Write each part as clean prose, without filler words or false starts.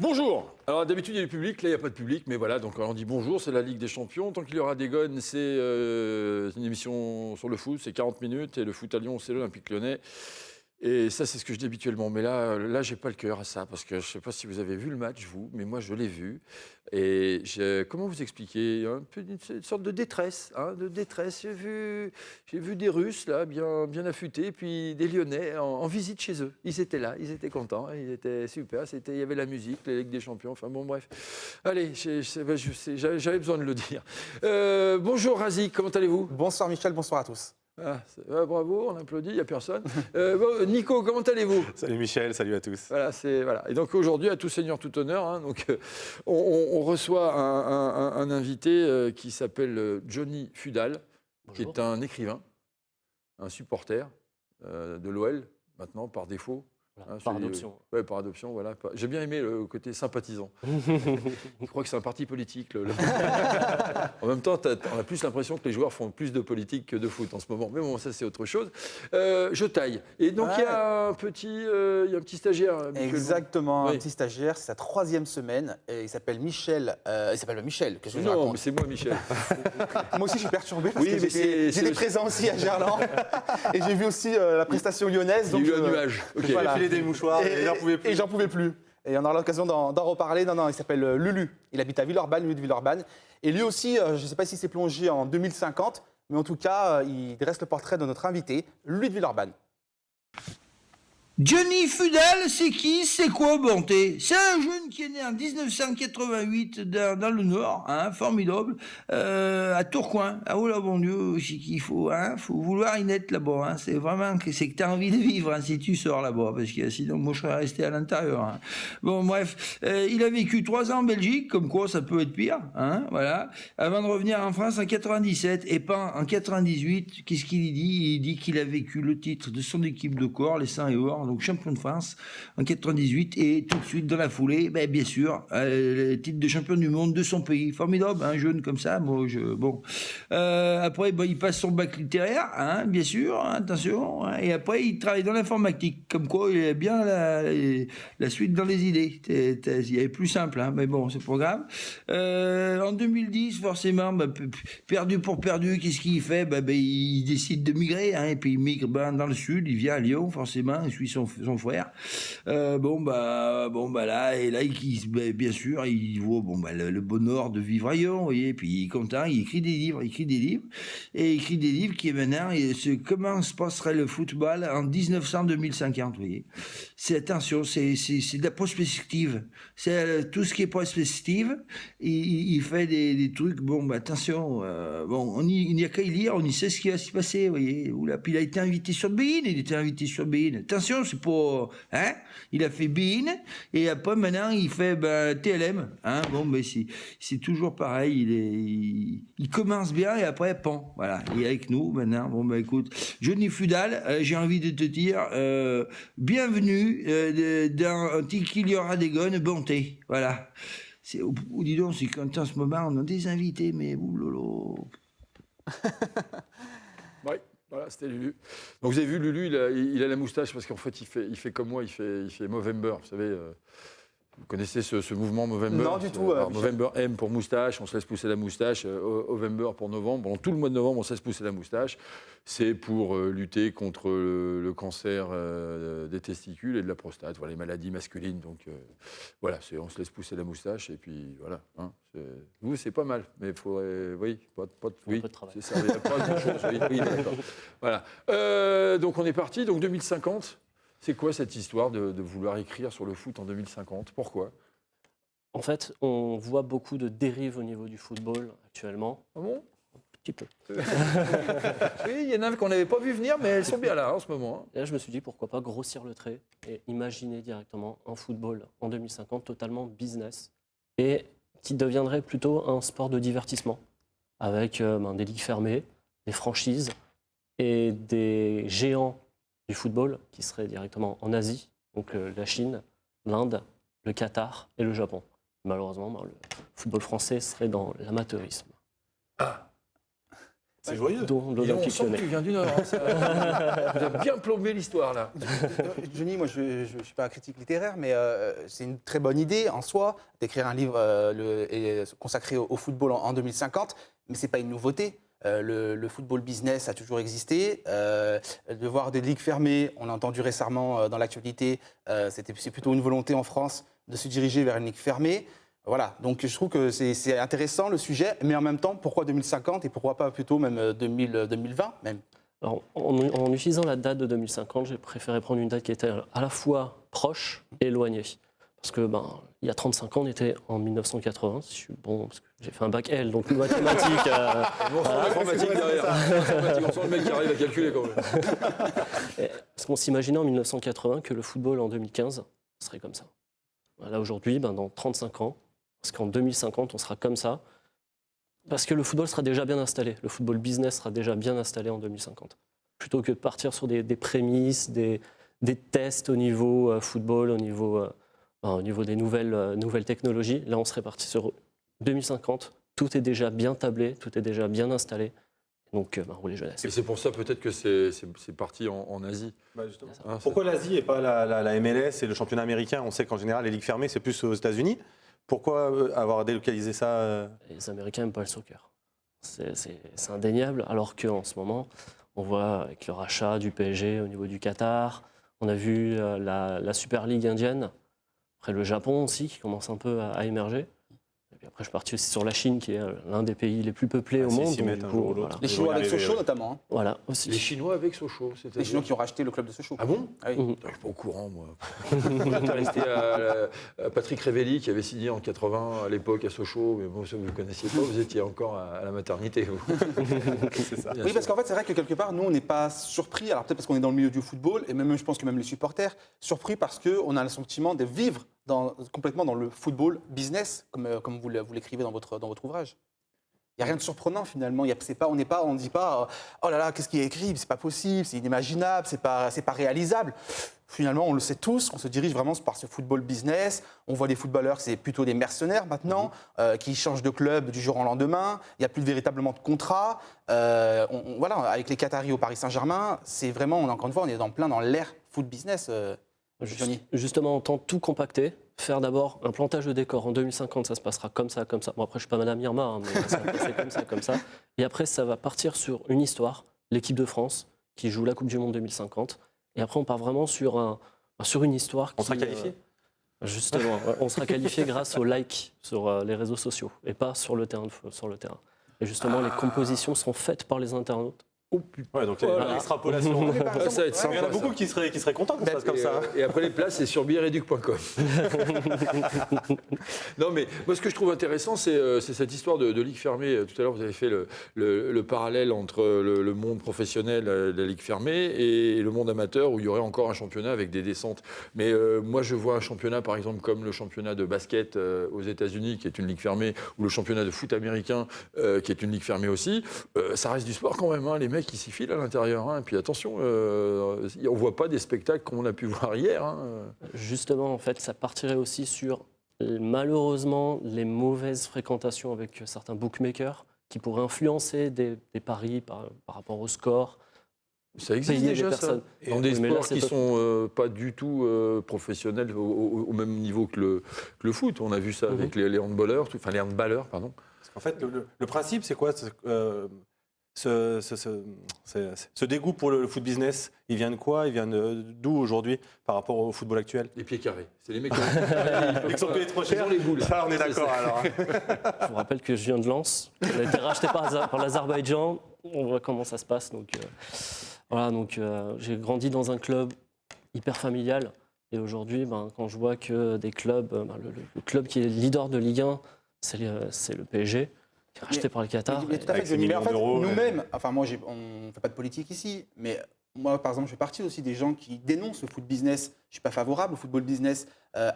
Bonjour. Alors d'habitude il y a du public, là il n'y a pas de public, mais voilà, donc on dit bonjour, c'est la Ligue des Champions. Tant qu'il y aura des gones, c'est une émission sur le foot, c'est 40 minutes, et le foot à Lyon, c'est l'Olympique Lyonnais. Et ça, c'est ce que je dis habituellement. Mais là, j'ai pas le cœur à ça, parce que je sais pas si vous avez vu le match, vous, mais moi, je l'ai vu. Et comment vous expliquer un peu une sorte de détresse, hein, de détresse. J'ai vu des Russes là, bien affûtés, puis des Lyonnais en visite chez eux. Ils étaient là, ils étaient contents, ils étaient super. Il y avait la musique, la Ligue des Champions. Enfin bon, bref. Allez, j'avais besoin de le dire. Bonjour Razik, comment allez-vous? Bonsoir Michel, bonsoir à tous. Bravo, on applaudit, il n'y a personne. Nico, comment allez-vous? Salut Michel, salut à tous. Voilà. Et donc aujourd'hui, à tout seigneur, tout honneur, hein, donc, on reçoit un invité qui s'appelle Johnny Fudal, qui est un écrivain, un supporter de l'OL, maintenant, par défaut. Voilà, par adoption. Ouais, par adoption, voilà. J'ai bien aimé le côté sympathisant. Je crois que c'est un parti politique. En même temps, on a plus l'impression que les joueurs font plus de politique que de foot en ce moment. Mais bon, ça, c'est autre chose. Je taille. Et donc, il y a un petit stagiaire. Exactement, Oui. un petit stagiaire, c'est sa 3e semaine. Et il s'appelle Michel. Il s'appelle Michel, qu'est-ce que je Non, raconte? mais c'est moi, Michel. Moi aussi, je suis perturbé parce Oui, que mais j'étais présent aussi à Gerland. Et j'ai vu aussi la prestation lyonnaise. Il y a eu un je- nuage. Ok. Voilà. Il a filé des mouchoirs et il n'en pouvait plus. Et j'en pouvais plus. Et on aura l'occasion d'en reparler. Non, il s'appelle Lulu. Il habite à Villeurbanne, Lulu de Villeurbanne. Et lui aussi, je ne sais pas s'il s'est plongé en 2050, mais en tout cas, il dresse le portrait de notre invité, Lulu de Villeurbanne. Johnny Fudal, c'est qui? C'est quoi, Bonté? C'est un jeune qui est né en 1988 dans le Nord, hein, formidable, à Tourcoing. Ah oh là, bon Dieu, c'est qu'il faut vouloir y naître là-bas. Hein. C'est vraiment que t'as envie de vivre hein, si tu sors là-bas, parce que sinon, moi, je serais resté à l'intérieur. Hein. Bon, bref, il a vécu 3 ans en Belgique, comme quoi ça peut être pire, hein, voilà, avant de revenir en France en 97, et pas en 98. Qu'est-ce qu'il dit? Il dit qu'il a vécu le titre de son équipe de corps, les 100 et or, donc champion de France en 98, et tout de suite dans la foulée, bien sûr, le titre de champion du monde de son pays. Formidable, un jeune comme ça. Bon. Après, il passe son bac littéraire, hein, bien sûr, hein, attention, hein, et après il travaille dans l'informatique, comme quoi il a bien la suite dans les idées. Il y avait plus simple, hein, mais bon, c'est pas grave. En 2010, forcément, perdu pour perdu, qu'est-ce qu'il fait? Il décide de migrer, hein, et puis il migre dans le sud, il vient à Lyon, forcément, il suit son frère. Là, bien sûr, il voit le bonheur de vivre à Lyon, vous voyez, puis il est content, il écrit des livres, et il écrit des livres qui est maintenant, comment se passerait le football en 1900-2050, vous voyez. Attention, c'est de la prospective. C'est tout ce qui est prospective, il fait des trucs, attention, il n'y a qu'à y lire, on y sait ce qui va s'y passer, vous voyez. Puis il a été invité sur Bein, Attention, c'est pas, hein, il a fait Bein, et après maintenant il fait TLM, hein. C'est toujours pareil, il commence bien et après pan, voilà. Il est avec nous maintenant. Écoute, Johnny Fudal, j'ai envie de te dire bienvenue dans Qu'il y aura des gones, Bonté, voilà. Dis donc, c'est quand en ce moment on a des invités, mais oulolo. Oui, voilà, c'était Lulu. Donc vous avez vu Lulu, il a la moustache parce qu'en fait il fait comme moi, il fait Movember, vous savez. Vous connaissez ce mouvement Movember? Non, du tout. Movember M pour moustache, on se laisse pousser la moustache. November pour novembre. Pendant tout le mois de novembre, on se laisse pousser la moustache. C'est pour lutter contre le cancer des testicules et de la prostate, voilà, les maladies masculines. Donc voilà, on se laisse pousser la moustache et puis voilà. Hein, vous, c'est pas mal, mais il faudrait, oui, Un peu de travail. c'est ça, il n'y a pas grand-chose. Oui, d'accord. Voilà. Donc on est parti, donc 2050. C'est quoi cette histoire de vouloir écrire sur le foot en 2050? Pourquoi? En fait, on voit beaucoup de dérives au niveau du football actuellement. Ah bon? Un petit peu. Oui, il y en a qu'on n'avait pas vu venir, mais elles sont bien là en ce moment. Et là, je me suis dit, pourquoi pas grossir le trait et imaginer directement un football en 2050 totalement business et qui deviendrait plutôt un sport de divertissement avec des ligues fermées, des franchises et des géants du football qui seraient directement en Asie, donc la Chine, l'Inde, le Qatar et le Japon. Malheureusement, le football français serait dans l'amateurisme. C'est joyeux. dont Et on l'Olympique sent que Lyonnais. tu viens du Nord. Hein, ça. Vous avez bien plombé l'histoire, là. Johnny, moi je ne suis pas un critique littéraire, mais c'est une très bonne idée en soi d'écrire un livre consacré au football en 2050, mais ce n'est pas une nouveauté. Le football business a toujours existé. De voir des ligues fermées, on a entendu récemment dans l'actualité, c'est plutôt une volonté en France de se diriger vers une ligue fermée. Voilà, donc je trouve que c'est intéressant le sujet, mais en même temps, pourquoi 2050 et pourquoi pas plutôt même 2020 même? Alors, en utilisant la date de 2050, j'ai préféré prendre une date qui était à la fois proche et éloignée. Parce que, il y a 35 ans, on était en 1980. Je suis bon, parce que j'ai fait un bac L, donc mathématiques. On sent l'informatique derrière. On sent le mec qui arrive à calculer quand même. Parce qu'on s'imaginait en 1980 que le football en 2015 serait comme ça. Là, aujourd'hui, dans 35 ans, parce qu'en 2050, on sera comme ça. Parce que le football sera déjà bien installé. Le football business sera déjà bien installé en 2050. Plutôt que de partir sur des prémices, des tests au niveau football, au niveau des nouvelles technologies. Là, on serait parti sur 2050. Tout est déjà bien tablé, tout est déjà bien installé. Donc, rouler jeunesse. Et c'est pour ça peut-être que c'est parti en Asie. Justement. Hein, Pourquoi l'Asie et pas la MLS et le championnat américain? On sait qu'en général, les ligues fermées, c'est plus aux États-Unis. Pourquoi avoir délocalisé ça Les Américains n'aiment pas le soccer. C'est indéniable, alors qu'en ce moment, on voit avec le rachat du PSG au niveau du Qatar, on a vu la Super League indienne, après le Japon aussi qui commence un peu à émerger. Et puis après, je suis parti aussi sur la Chine, qui est l'un des pays les plus peuplés au monde. S'y mettent un jour ou l'autre. Les Chinois avec Sochaux notamment. Hein. Voilà, aussi. Les Chinois avec Sochaux, Les Chinois qui ont racheté le club de Sochaux. Ah bon? Ah oui. Je ne suis pas au courant, moi. C'était à Patrick Révelli qui avait signé en 80 à l'époque à Sochaux, mais bon, ça vous ne connaissiez pas, vous étiez encore à la maternité. Vous. C'est ça. Oui, parce qu'en fait, c'est vrai que quelque part, nous, on n'est pas surpris, alors peut-être parce qu'on est dans le milieu du football, et même, je pense que même les supporters, surpris parce qu'on a le sentiment de vivre complètement dans le football business, comme vous l'écrivez dans votre ouvrage. Il n'y a rien de surprenant finalement. On ne dit pas oh là là, qu'est-ce qui est écrit? C'est pas possible, c'est inimaginable, c'est pas réalisable. Finalement, on le sait tous, on se dirige vraiment par ce football business. On voit des footballeurs, c'est plutôt des mercenaires maintenant, qui changent de club du jour au lendemain. Il n'y a plus véritablement de contrat. Voilà, avec les Qataris au Paris Saint-Germain, c'est vraiment, encore une fois, on est dans l'ère foot business. Justement, on tente tout compacter, faire d'abord un plantage de décor. En 2050, ça se passera comme ça, comme ça. Bon, après, je ne suis pas Madame Irma, hein, mais ça va passer comme ça, comme ça. Et après, ça va partir sur une histoire, l'équipe de France, qui joue la Coupe du Monde 2050. Et après, on part vraiment sur une histoire qui... On sera qualifié Justement, on sera qualifié grâce aux likes sur les réseaux sociaux, et pas sur le terrain. Et justement, les compositions sont faites par les internautes. Oh putain. Ouais, donc Voilà. l'extrapolation. Ça va être Il sympa. y en a beaucoup ça. qui seraient contents que ça se passe comme ça. Et après les places, c'est sur billereduc.com. Non, mais moi, ce que je trouve intéressant, c'est cette histoire de ligue fermée. Tout à l'heure, vous avez fait le parallèle entre le monde professionnel, la ligue fermée, et le monde amateur, où il y aurait encore un championnat avec des descentes. Mais moi, je vois un championnat, par exemple, comme le championnat de basket aux États-Unis, qui est une ligue fermée, ou le championnat de foot américain, qui est une ligue fermée aussi. Ça reste du sport quand même, hein. Les mecs, ils s'y filent à l'intérieur. Hein. Et puis attention, on ne voit pas des spectacles qu'on a pu voir hier. Hein. Justement, en fait, ça partirait aussi sur, malheureusement, les mauvaises fréquentations avec certains bookmakers qui pourraient influencer des paris par rapport au score. Ça existe Payer déjà, les ça. personnes. Dans des Mais là, sports c'est qui pas- sont pas du tout professionnels au même niveau que le foot. On a vu ça avec les handballeurs, enfin les handballeurs, pardon. Parce qu'en fait, le principe, c'est quoi? Ce dégoût pour le foot business, il vient de quoi? Il vient d'où aujourd'hui par rapport au football actuel? Les pieds carrés. C'est les mecs Ils sont payés trop cher. Ils ont les boules. Ça, on est d'accord alors. Je vous rappelle que je viens de Lens. On a été racheté par l'Azerbaïdjan. On voit comment ça se passe. Donc, voilà, j'ai grandi dans un club hyper familial. Et aujourd'hui, quand je vois que des clubs, le club qui est leader de Ligue 1, c'est le PSG, qui est racheté par le Qatar. Mais tout à fait, avec ces Johnny. Mais en fait, millions d'euros, nous-mêmes, enfin moi, on ne fait pas de politique ici, mais moi, par exemple, je fais partie aussi des gens qui dénoncent le foot business. Je ne suis pas favorable au football business,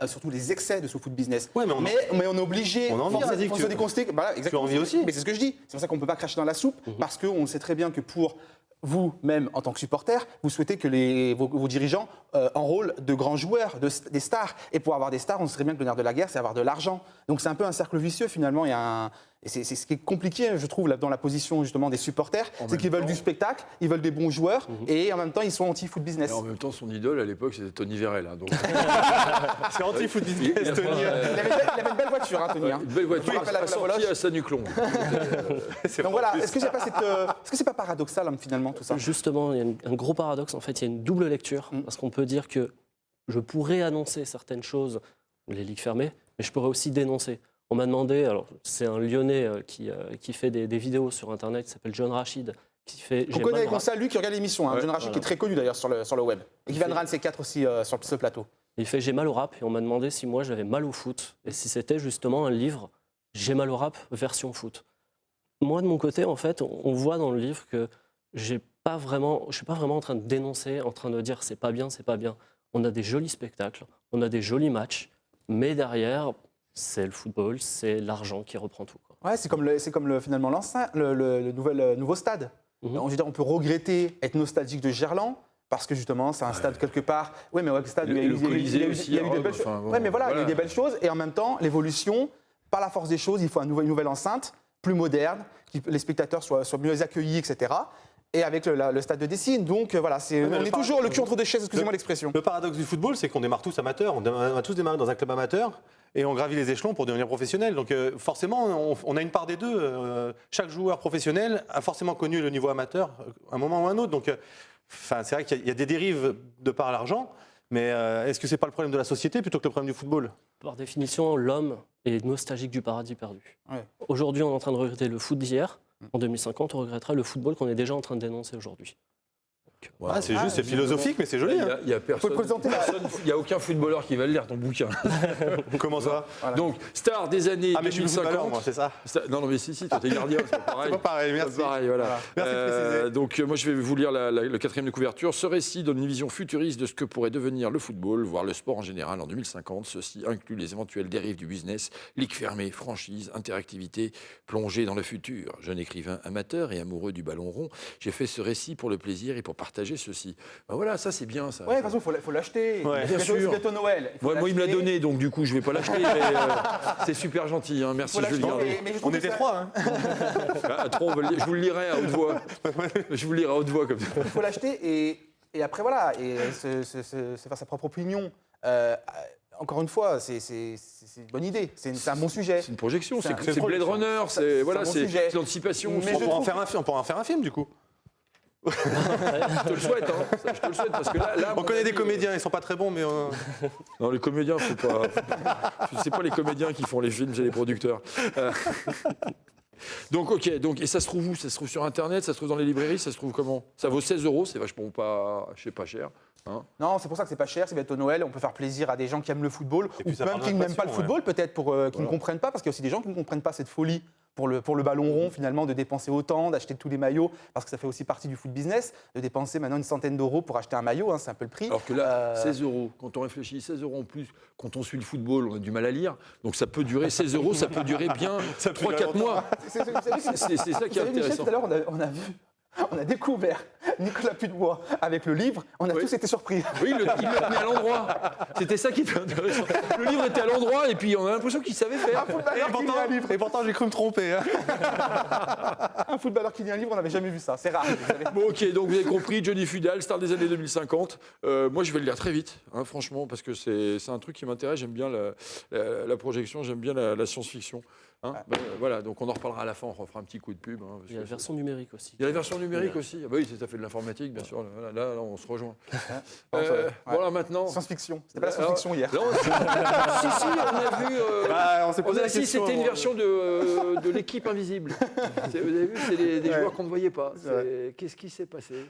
surtout les excès de ce foot business. Ouais, mais on est obligé. On en vit, force on a dit que de déconstruire. Voilà, exactement. en vis aussi. Mais c'est ce que je dis. C'est pour ça qu'on ne peut pas cracher dans la soupe, parce qu'on sait très bien que pour vous-même, en tant que supporter, vous souhaitez que vos dirigeants enrôlent de grands joueurs, des stars. Et pour avoir des stars, on sait très bien que le nerf de la guerre, c'est avoir de l'argent. Donc c'est un peu un cercle vicieux, finalement. Il y a Et c'est ce qui est compliqué, je trouve, là, dans la position justement des supporters, En c'est qu'ils même veulent du temps- spectacle, ils veulent des bons joueurs, et en même temps, ils sont anti-foot business. Et en même temps, son idole à l'époque, c'était Tony Vérel. Hein, donc, C'est anti-foot business, Tony. Il avait une belle voiture, hein, Tony. hein. une belle voiture Je me rappelle la assortie Voloche. à Sanuclon. Donc voilà, est-ce que c'est pas paradoxal hein, finalement tout ça? Justement, il y a un gros paradoxe. En fait, il y a une double lecture. Parce qu'on peut dire que je pourrais annoncer certaines choses, les ligues fermées, mais je pourrais aussi dénoncer. On m'a demandé, alors c'est un Lyonnais qui fait des vidéos sur Internet, qui s'appelle John Rachid, qui fait... On J'ai connaît mal comme rap. ça, lui qui regarde l'émission, hein, Ouais, John Rachid, qui est très connu d'ailleurs sur le web, et qui viendra un de ces quatre aussi sur ce plateau. Il fait J'ai mal au rap, et on m'a demandé si moi j'avais mal au foot, et si c'était justement un livre J'ai mal au rap version foot. Moi, de mon côté, en fait, on voit dans le livre que je suis pas vraiment en train de dénoncer, en train de dire c'est pas bien, c'est pas bien. On a des jolis spectacles, on a des jolis matchs, mais derrière, c'est le football, c'est l'argent qui reprend tout, quoi. Ouais, c'est comme finalement le nouveau stade. Mhm. On, je veux dire, on peut regretter être nostalgique de Gerland, parce que justement, c'est un stade quelque part. Oui, mais ouais, stade, Le- il y a eu- le il y a eu- Colisée il y a eu- aussi, il y a eu à des Rome, belles choses. enfin, bon, Ouais, mais voilà, il y a eu voilà. des belles choses. Et en même temps, l'évolution, par la force des choses, il faut une nouvelle enceinte, plus moderne, que les spectateurs soient mieux accueillis, etc. Et avec le stade de Dessine. Donc voilà, mais on le est par- toujours le cul entre deux chaises, excusez-moi le- l'expression. Le paradoxe du football, c'est qu'on démarre tous amateurs. On a tous démarré dans un club amateur et on gravit les échelons pour devenir professionnel. Donc forcément, on a une part des deux. Chaque joueur professionnel a forcément connu le niveau amateur à un moment ou à un autre. Donc c'est vrai qu'il y a des dérives de par l'argent. Mais est-ce que c'est pas le problème de la société plutôt que le problème du football? Par définition, l'homme est nostalgique du paradis perdu. Ouais. Aujourd'hui, on est en train de regretter le foot d'hier. En 2050, on regrettera le football qu'on est déjà en train de dénoncer aujourd'hui. Voilà. C'est juste, c'est philosophique, mais c'est joli. hein. Il y a personne. présenter Il n'y a aucun footballeur qui va le lire, ton bouquin. Comment ça? Voilà. Donc, star des années Ah, mais je suis le footballeur, moi, 2050. c'est ça. Non, mais si, toi, t'es gardien, c'est pas pareil. C'est pas pareil, merci. C'est pareil, voilà. Merci de préciser. Donc, moi, je vais vous lire le quatrième de couverture. Ce récit donne une vision futuriste de ce que pourrait devenir le football, voire le sport en général en 2050. Ceci inclut les éventuelles dérives du business, ligue fermée, franchise, interactivité, plongée dans le futur. Jeune écrivain amateur et amoureux du ballon rond, j'ai fait ce récit pour le plaisir et pour partager ceci. Ben voilà, ça, c'est bien, ça. Ouais, de toute façon, il faut l'acheter. Ouais. Bien C'est sûr. bientôt Noël. Moi, il me l'a donné, donc du coup, je ne vais pas l'acheter, mais c'est super gentil. Hein. Merci, Faut je vais le l'acheter, garder. mais je trouve On que était ça- trois. Hein. Ah, trop, je vous le lirai à haute voix. Je vous le lirai à haute voix comme ça. Il faut l'acheter et après voilà, et se faire sa propre opinion. Encore une fois, c'est une bonne idée, c'est un bon sujet. C'est une projection, C'est c'est un- c'est c'est Blade un- Runner, c'est c'est un voilà, bon c'est sujet. l'anticipation. Mais Je je On pourra trouve- en faire un film, du coup. te le souhaite, hein. Ça, je te le souhaite, parce que là à On mon connaît des avis, comédiens, ils sont pas très bons, mais Non, les comédiens, faut pas. C'est pas les comédiens qui font les films, c'est les producteurs. Donc, ok, donc, et ça se trouve où? Ça se trouve sur Internet, ça se trouve dans les librairies, ça se trouve comment? Ça vaut 16 €, c'est vachement pas, je sais, pas cher. Hein. Non, c'est pour ça que c'est pas cher, c'est bientôt Noël, on peut faire plaisir à des gens qui aiment le football, Et ou puis ça même parle qui de n'aiment pas le passion, football, peut-être qui ne comprennent pas, parce qu'il y a aussi des gens qui ne comprennent pas cette folie pour le ballon rond, finalement, de dépenser autant, d'acheter tous les maillots, parce que ça fait aussi partie du foot business, de dépenser maintenant une centaine d'euros pour acheter un maillot, hein, c'est un peu le prix. Alors que là, 16 €, quand on réfléchit, 16 € en plus, quand on suit le football, on a du mal à lire. Donc ça peut durer, 16 € ça peut durer bien Ça peut 3-4 durer mois. C'est ça qui est C'est ça qui est Vous savez, Michel, intéressant. tout à l'heure, on a découvert Nicolas Pudebois avec le livre, on a Oui. tous été surpris. Oui, il le tenait à l'endroit. C'était ça qui était intéressant. Le livre était à l'endroit et puis on a l'impression qu'il savait faire. Et pourtant, j'ai cru me tromper. Hein. Un footballeur qui lit un livre, on n'avait jamais vu ça, c'est rare. Vous savez. Bon, ok, donc vous avez compris, Johnny Fudal, star des années 2050. Moi, je vais le lire très vite, hein, franchement, parce que c'est un truc qui m'intéresse. J'aime bien la projection, j'aime bien la science-fiction. Hein. Voilà, donc on en reparlera à la fin, on refera un petit coup de pub. Hein, parce Il y a la que version numérique aussi. il y a la version numérique aussi. Ah bah oui, ça fait de l'informatique, bien sûr. Là, on se rejoint. Ouais. Voilà, maintenant. Science-fiction, c'était pas la science-fiction hier. Là, si, on a vu. On s'est posé la question. C'était une avant. version de l'équipe invisible. Vous avez vu, c'est des Ouais. joueurs qu'on ne voyait pas. Ouais. Qu'est-ce qui s'est passé?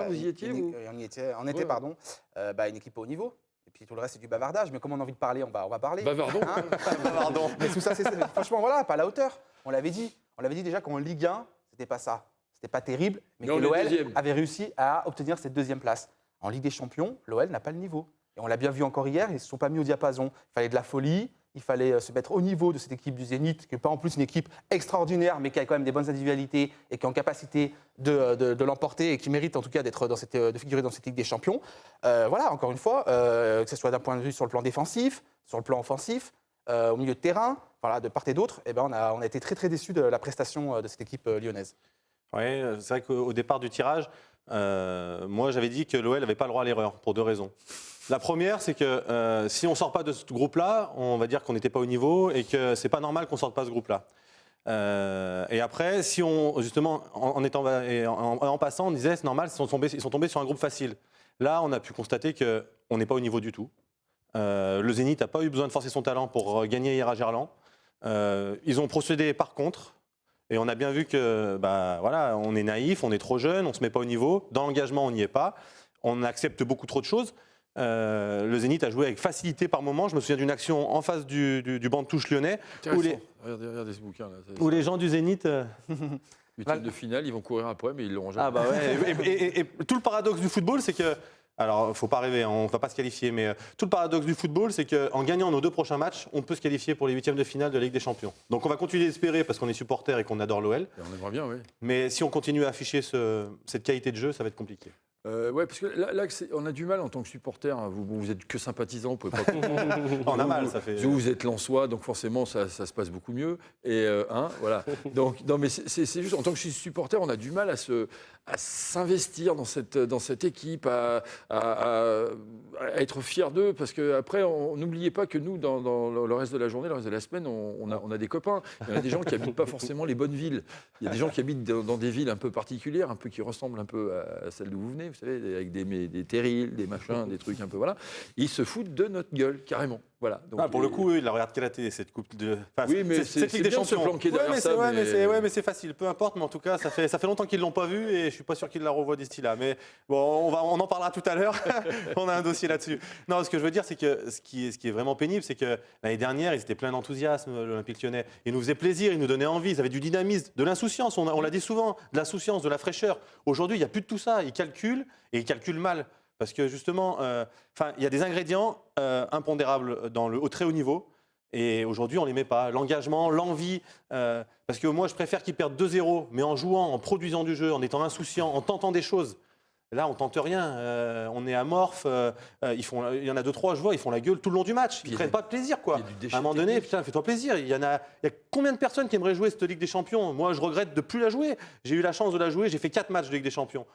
Vous y étiez, vous On y était, on était, Ouais. pardon. Une équipe au niveau. Et puis tout le reste, c'est du bavardage. Mais comme on a envie de parler, on va parler. Bavardons. Hein Pardon. Mais tout ça, franchement, voilà, pas à la hauteur. On l'avait dit. On l'avait dit déjà qu'en Ligue 1, c'était pas ça. C'était pas terrible, mais Mais que on est l'OL deuxième. avait réussi à obtenir cette deuxième place. En Ligue des Champions, l'OL n'a pas le niveau. Et on l'a bien vu encore hier, ils ne se sont pas mis au diapason. Il fallait de la folie, il fallait se mettre au niveau de cette équipe du Zénith, qui n'est pas en plus une équipe extraordinaire, mais qui a quand même des bonnes individualités et qui est en capacité de l'emporter et qui mérite en tout cas de figurer dans cette Ligue des Champions. Voilà, encore une fois, que ce soit d'un point de vue sur le plan défensif, sur le plan offensif, au milieu de terrain, voilà, de part et d'autre, eh ben, on a été très très déçus de la prestation de cette équipe lyonnaise. Oui, c'est vrai qu'au départ du tirage, moi j'avais dit que l'OL n'avait pas le droit à l'erreur pour 2 raisons. La première, c'est que si on ne sort pas de ce groupe-là, on va dire qu'on n'était pas au niveau et que c'est pas normal qu'on ne sorte pas de ce groupe-là. Et après, si on, justement, en passant, on disait c'est normal, ils sont tombés sur un groupe facile. Là, on a pu constater qu'on n'est pas au niveau du tout. Le Zénith n'a pas eu besoin de forcer son talent pour gagner hier à Gerland. Ils ont procédé par contre. Et on a bien vu que, voilà, on est naïf, on est trop jeune, on ne se met pas au niveau. Dans l'engagement, on n'y est pas. On accepte beaucoup trop de choses. Le Zénith a joué avec facilité par moment. Je me souviens d'une action en face du banc de touche lyonnais Regardez ce bouquin là. où les gens du Zénith. Huitième de finale, ils vont courir après, mais ils l'auront jamais. Ah bah ouais. Et tout le paradoxe du football, c'est que. Alors, il ne faut pas rêver, on ne va pas se qualifier, mais tout le paradoxe du football, c'est qu'en gagnant nos 2 prochains matchs, on peut se qualifier pour les 8e de finale de la Ligue des Champions. Donc on va continuer d'espérer parce qu'on est supporters et qu'on adore l'OL. Et on aimerait bien, oui. Mais si on continue à afficher cette qualité de jeu, ça va être compliqué. Ouais, parce que là on a du mal en tant que supporter. Hein. Vous êtes que sympathisant, vous pouvez pas comprendre. On a mal, ça fait. Vous êtes Lensois, donc forcément ça se passe beaucoup mieux. Et voilà. Donc non, mais c'est juste en tant que supporter, on a du mal à s'investir dans cette équipe, à être fier d'eux, parce que après, n'oubliez pas que nous, dans le reste de la journée, le reste de la semaine, on a des copains. Il y a des gens qui habitent pas forcément les bonnes villes. Il y a des gens qui habitent dans des villes un peu particulières, un peu qui ressemblent un peu à celles d'où vous venez. Vous savez, avec des terrils, des machins, des trucs un peu, voilà. Ils se foutent de notre gueule, carrément. Voilà. Donc, pour le coup, ils la regardent qu'à la télé, cette coupe de. Enfin, oui, mais c'est Ligue des bien de se Champions. planquer derrière ça. Mais c'est facile, peu importe, mais en tout cas, ça fait longtemps qu'ils ne l'ont pas vu et je ne suis pas sûr qu'ils la revoient d'ici là. Mais bon, on en parlera tout à l'heure. On a un dossier là-dessus. Non, ce que je veux dire, c'est que ce qui est vraiment pénible, c'est que l'année dernière, ils étaient pleins d'enthousiasme, l'Olympique Lyonnais. Ils nous faisaient plaisir, ils nous donnaient envie, ils avaient du dynamisme, de l'insouciance. On l'a dit souvent, de l'insouciance, de la fraîcheur. Aujourd'hui, il n'y a plus de tout ça. Ils calculent et ils calculent mal. Parce que justement, il y a des ingrédients impondérables au très haut niveau. Et aujourd'hui, on ne les met pas. L'engagement, l'envie. Parce que moi, je préfère qu'ils perdent 2-0, mais en jouant, en produisant du jeu, en étant insouciant, en tentant des choses. Là, on ne tente rien. On est amorphe. Il y en a 2-3, je vois, ils font la gueule tout le long du match. Ils ne prennent pas de plaisir, quoi. À un moment donné, putain, fais-toi plaisir. Il y a combien de personnes qui aimeraient jouer cette Ligue des Champions? Moi, je regrette de ne plus la jouer. J'ai eu la chance de la jouer. J'ai fait 4 matchs de Ligue des Champions.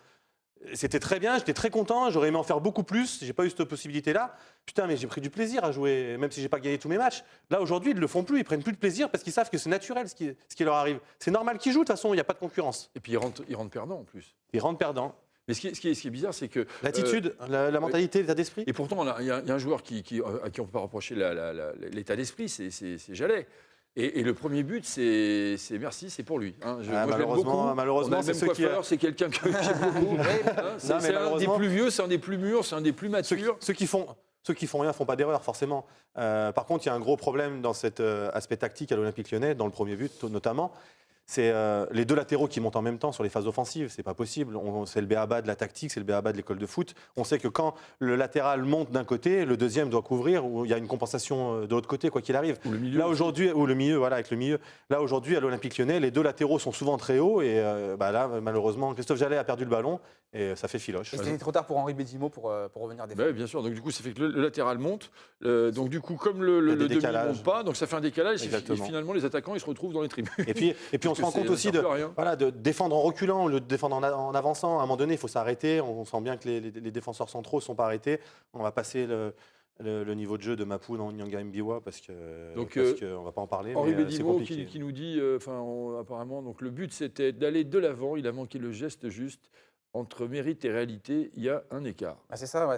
C'était très bien, j'étais très content, j'aurais aimé en faire beaucoup plus, j'ai pas eu cette possibilité-là. Putain, mais j'ai pris du plaisir à jouer, même si j'ai pas gagné tous mes matchs. Là, aujourd'hui, ils ne le font plus, ils prennent plus de plaisir parce qu'ils savent que c'est naturel ce qui leur arrive. C'est normal qu'ils jouent, de toute façon, il n'y a pas de concurrence. Et puis ils rentrent perdants en plus. Ils rentrent perdants. Mais ce qui est bizarre, c'est que... L'attitude, la mentalité, l'état d'esprit. Et pourtant, il y a un joueur à qui on ne peut pas reprocher l'état d'esprit, c'est Jallet. Et le premier but, c'est merci, c'est pour lui. Hein. Malheureusement, c'est c'est quelqu'un que j'aime beaucoup. C'est un des plus vieux, c'est un des plus mûrs, c'est un des plus matures. Ceux qui font rien font pas d'erreur, forcément. Par contre, il y a un gros problème dans cet aspect tactique à l'Olympique Lyonnais, dans le premier but notamment. C'est les 2 latéraux qui montent en même temps sur les phases offensives. C'est pas possible. C'est le b.a.-ba de la tactique, c'est le b.a.-ba de l'école de foot. On sait que quand le latéral monte d'un côté, le deuxième doit couvrir, ou il y a une compensation de l'autre côté, quoi qu'il arrive. Ou le milieu. Là aujourd'hui, ou le milieu, voilà, avec le milieu. Là aujourd'hui, à l'Olympique Lyonnais, les 2 latéraux sont souvent très hauts et là, malheureusement, Christophe Jallet a perdu le ballon et ça fait filoche. Et c'était trop tard pour Henri Bédimo pour revenir défendre. Oui, bien sûr. Donc du coup, ça fait que le latéral monte. Donc du coup, comme le demi ne monte pas, donc ça fait un décalage. Et finalement, les attaquants, ils se retrouvent dans les tribunes. Et puis on se rend compte aussi de défendre en reculant, de défendre en avançant. À un moment donné, il faut s'arrêter. On sent bien que les défenseurs centraux ne sont pas arrêtés. On va passer le niveau de jeu de Mapou dans Nyanga Mbiwa parce qu'on ne va pas en parler. Henri Bédimo qui nous dit, apparemment, donc le but c'était d'aller de l'avant. Il a manqué le geste juste. Entre mérite et réalité, il y a un écart. C'est ça. Après,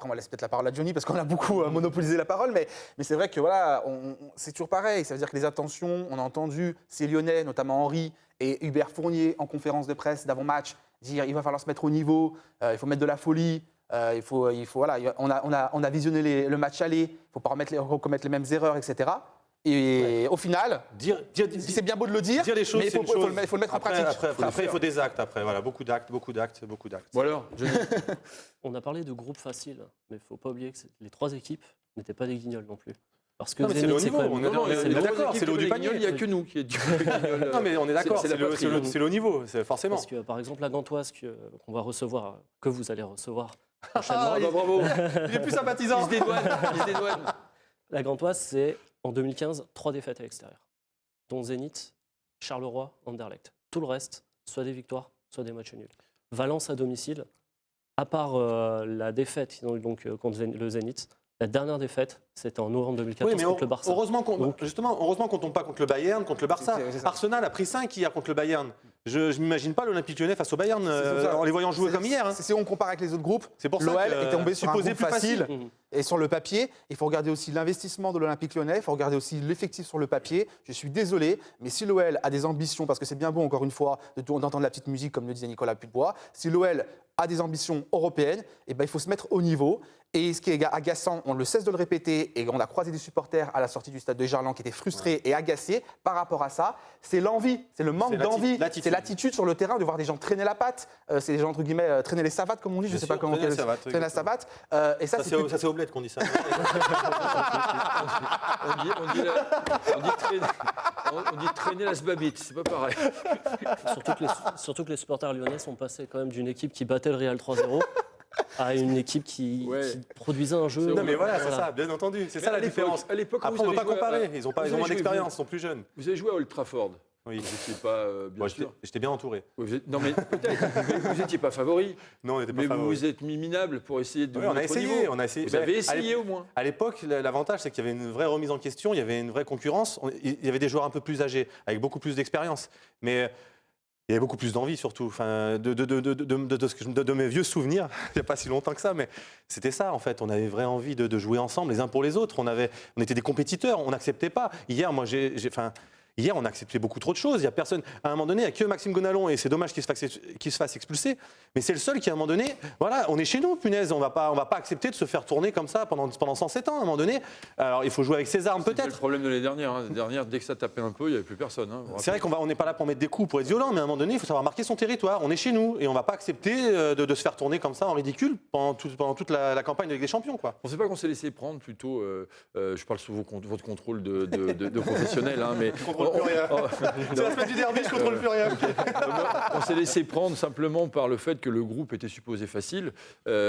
on va laisser peut-être la parole à Johnny parce qu'on a beaucoup monopolisé la parole, mais c'est vrai que voilà, c'est toujours pareil. Ça veut dire que les attentions, on a entendu ces Lyonnais, notamment Henri et Hubert Fournier, en conférence de presse d'avant-match, dire il va falloir se mettre au niveau, il faut mettre de la folie. Voilà, on a visionné le match aller, il ne faut pas recommettre les mêmes erreurs, etc. Et au final, c'est bien beau de le dire les choses, mais il faut le mettre en pratique. Après, il faut des actes. Voilà, beaucoup d'actes. Bon alors, On a parlé de groupe facile, mais il ne faut pas oublier que les 3 équiples n'étaient pas des guignols non plus. Parce que c'est le haut niveau, on est d'accord, c'est le haut du panier. Il n'y a que nous qui est du guignol. Non mais on est d'accord, c'est le haut niveau, forcément. Parce que par exemple, la Gantoise qu'on va recevoir, que vous allez recevoir prochainement. Bravo. Il est plus sympathisant. Il se dédouane. La Gantoise, c'est en 2015, 3 défaites à l'extérieur, dont Zénith, Charleroi, Anderlecht. Tout le reste, soit des victoires, soit des matchs nuls. Valence à domicile, à part la défaite donc, contre le Zénith, la dernière défaite, c'était en novembre 2014 contre le Barça. Heureusement qu'on ne tombe pas contre le Bayern, contre le Barça. C'est ça. Arsenal a pris 5 hier contre le Bayern. Je n'imagine pas l'Olympique Lyonnais face au Bayern en les voyant jouer comme hier. Hein. Si on compare avec les autres groupes, C'est pour ça l'OL que est tombé sur un supposé groupe plus facile. facile. Et sur le papier, il faut regarder aussi l'investissement de l'Olympique Lyonnais, il faut regarder aussi l'effectif sur le papier. Je suis désolé, mais si l'OL a des ambitions, parce que c'est bien beau, encore une fois, d'entendre la petite musique, comme le disait Nicolas Putbois, si l'OL a des ambitions européennes, eh ben, il faut se mettre au niveau. Et ce qui est agaçant, on ne cesse de le répéter, et on a croisé des supporters à la sortie du stade de Gerland qui étaient frustrés et agacés par rapport à ça, c'est l'envie, c'est le manque d'envie, c'est l'attitude sur le terrain de voir des gens traîner la patte, c'est des gens, entre guillemets, traîner les savates, comme on dit, je ne sais pas comment traîner traîner la savate. Et ça, Ça, c'est au bled qu'on dit ça. On dit traîner la sbabite, c'est pas pareil. Surtout que les supporters lyonnais sont passés quand même d'une équipe qui battait le Real 3-0 à une équipe qui produisait un jeu. Non mais voilà, c'est ça, bien entendu. C'est ça la différence. À l'époque, Après, on ne peut pas comparer. Ils ont moins d'expérience, ils sont plus jeunes. Vous avez joué à Old Trafford. Oui. Vous n'étiez pas, bien sûr. J'étais bien entouré. Non, mais peut-être. Mais vous n'étiez pas favori. Non, on n'était pas Mais favori. vous vous êtes mis minable pour essayer de. Oui, on a mettre au essayé. niveau. On a essayé. Vous avez essayé au moins. À l'époque, l'avantage, c'est qu'il y avait une vraie remise en question, il y avait une vraie concurrence. Il y avait des joueurs un peu plus âgés, avec beaucoup plus d'expérience. Mais il y avait beaucoup plus d'envie, surtout. Enfin, de mes vieux souvenirs, il n'y a pas si longtemps que ça, mais c'était ça, en fait. On avait vraie envie de jouer ensemble, les uns pour les autres. On était des compétiteurs, on n'acceptait pas. Hier, Hier, on a accepté beaucoup trop de choses. Il y a personne. À un moment donné, il n'y a que Maxime Gonalon, et c'est dommage qu'il se fasse expulser. Mais c'est le seul qui, à un moment donné, voilà, on est chez nous, punaise. On va pas accepter de se faire tourner comme ça pendant 107 ans. À un moment donné, alors il faut jouer avec ses armes, C'était le peut-être. problème de l'année dernière. L'année dernière, dès que ça tapait un peu, il n'y avait plus personne. C'est vrai qu'on n'est pas là pour mettre des coups, pour être violent, mais à un moment donné, il faut savoir marquer son territoire. On est chez nous et on ne va pas accepter de se faire tourner comme ça en ridicule pendant toute la campagne de Ligue des Champions, quoi. On ne sait pas qu'on s'est laissé prendre plutôt. Je parle sous votre contrôle de professionnel, hein, mais contrôle plus rien. C'est la semaine du derby, je contrôle plus rien. On s'est laissé prendre simplement par le fait que le groupe était supposé facile.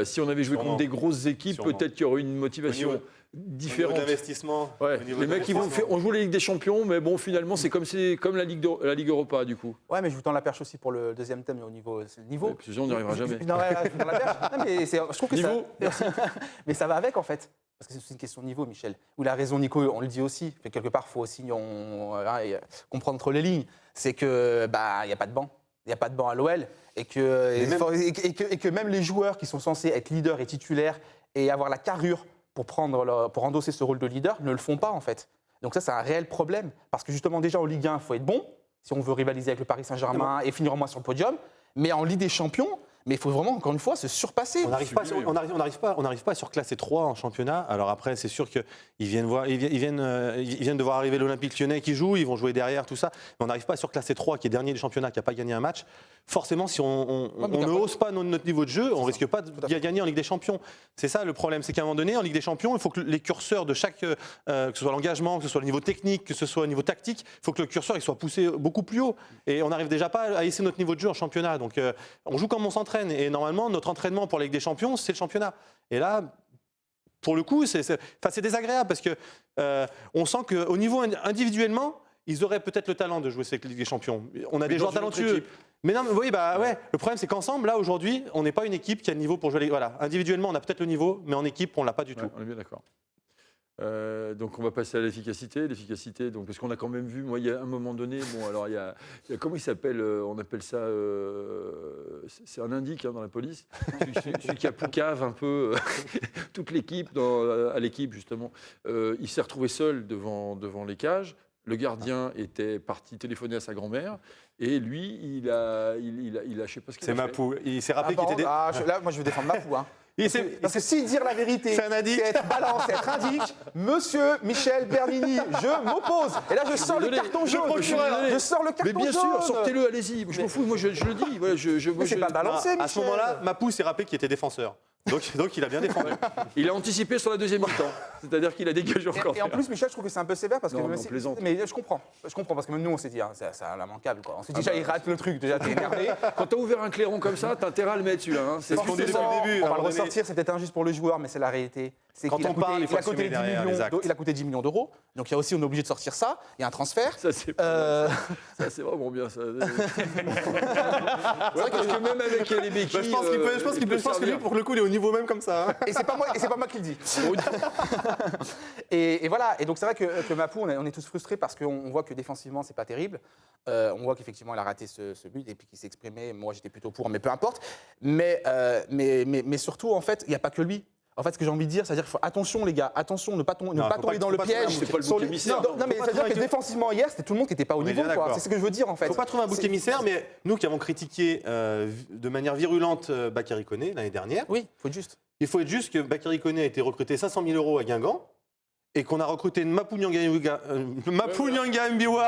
Si on avait joué Sûrement. contre des grosses équipes, Sûrement. peut-être qu'il y aurait eu une motivation Au niveau différente. d'investissement. Ouais. Les mecs, on joue la Ligue des Champions, mais bon, finalement, c'est comme la Ligue Europa, du coup. Ouais, mais je vous tends la perche aussi pour le deuxième thème, au niveau, c'est le niveau. Ouais, parce que sinon, on n'y arrivera jamais. Non, ouais, je vous tends la perche. Non, mais je trouve que Niveau, mais ça va avec, en fait. Parce que c'est aussi une question de niveau, Michel. Où la raison, Nico, on le dit aussi. Mais quelque part, il faut aussi comprendre entre les lignes. C'est que il n'y a pas de banc. Il n'y a pas de banc à l'OL. Et que même les joueurs qui sont censés être leaders et titulaires et avoir la carrure pour endosser ce rôle de leader ne le font pas, en fait. Donc ça, c'est un réel problème. Parce que justement, déjà, en Ligue 1, il faut être bon, si on veut rivaliser avec le Paris Saint-Germain et finir au moins sur le podium. Mais en Ligue des Champions, il faut vraiment, encore une fois, se surpasser. On n'arrive pas à surclasser 3 en championnat. Alors après, c'est sûr qu'ils viennent de voir arriver l'Olympique Lyonnais qui joue, ils vont jouer derrière, tout ça. Mais on n'arrive pas à surclasser 3 qui est dernier du championnat, qui n'a pas gagné un match. Forcément, si on ne hausse pas notre niveau de jeu, on ne risque pas de gagner en Ligue des Champions. C'est ça le problème, c'est qu'à un moment donné, en Ligue des Champions, il faut que les curseurs de chaque, que ce soit l'engagement, que ce soit le niveau technique, que ce soit le niveau tactique, il faut que le curseur il soit poussé beaucoup plus haut. Et on n'arrive déjà pas à hisser notre niveau de jeu en championnat. Donc on joue comme on s'entraîne. Et normalement, notre entraînement pour la Ligue des Champions, c'est le championnat. Et là, pour le coup, c'est désagréable parce que on sent qu'au niveau individuellement, ils auraient peut-être le talent de jouer cette Ligue des Champions. On a des joueurs talentueux. Mais non, mais oui, le problème, c'est qu'ensemble, là, aujourd'hui, on n'est pas une équipe qui a le niveau pour jouer. Voilà. Individuellement, on a peut-être le niveau, mais en équipe, on ne l'a pas du tout. On est bien d'accord. Donc on va passer à l'efficacité. Donc, parce qu'on a quand même vu, moi, il y a un moment donné, il y a comment il s'appelle, on appelle ça, c'est un indique dans la police, celui qui a poucave un peu toute l'équipe, à l'équipe justement. Il s'est retrouvé seul devant les cages. Le gardien était parti téléphoner à sa grand-mère et lui, il a je sais pas ce qu'il a fait. C'est Mapou. Il s'est rappelé qu'il était. Là, moi, je vais défendre Mapou. Hein. Parce que si dire la vérité, C'est un indique. c'est être balance, c'est être indique, monsieur Michel Bernini, je m'oppose. Et là, je sors le carton jaune. Je sors le carton jaune. Mais bien sûr, sortez-le, allez-y. Je m'en fous, moi je le dis. Voilà, Mais c'est pas balancé, Michel. À ce moment-là, Mapou s'est rappelé qu'il était défenseur. Donc il a bien défendu. Il a anticipé sur la deuxième mi-temps. C'est-à-dire qu'il a dégagé encore. Et en plus, Michel, je trouve que c'est un peu sévère parce que. Non, on plaisante. Mais je comprends parce que même nous, on s'est dit, c'est immanquable. Quoi. On s'est dit, déjà, il rate le truc, déjà, t'es énervé. Quand t'as ouvert un clairon comme ça, t'as intérêt à le mettre celui-là. Hein. C'est ce qu'on dit au début. On va le ressortir, c'est peut-être injuste pour le joueur, mais c'est la réalité. c'est Quand qu'il a on coûté, parle, il faut il a coûté assumer 10 derrière millions les actes. d'euros. Il a coûté 10 millions d'euros. Donc il y a aussi, on est obligé de sortir ça. Il y a un transfert. Ça, c'est ça, c'est vraiment bien. Ça. Ouais, parce que même avec les béquilles. Bah, je pense que lui, pour le coup, il est au niveau même comme ça. Hein. Et c'est pas moi qui le dis. Et voilà. Et donc c'est vrai que Mapou, on est tous frustrés parce qu'on voit que défensivement, c'est pas terrible. On voit qu'effectivement, il a raté ce but et puis qu'il s'est exprimé. Moi, j'étais plutôt pour, mais peu importe. Mais surtout, en fait, il n'y a pas que lui. En fait, ce que j'ai envie de dire, c'est-à-dire qu'il faut attention, les gars, attention, ne pas tomber dans le piège. C'est pas le sur bouc les- émissaire. Non, mais c'est-à-dire que défensivement, hier, c'était tout le monde qui n'était pas au On est niveau. bien quoi. d'accord. C'est ce que je veux dire, en fait. Il ne faut pas trouver un bouc C'est- émissaire, mais nous qui avons critiqué de manière virulente Bakary Koné l'année dernière, Oui, il faut être juste. il faut être juste que Bakary Koné a été recruté 500 000 € à Guingamp et qu'on a recruté Mapou Nyanga Mbiwa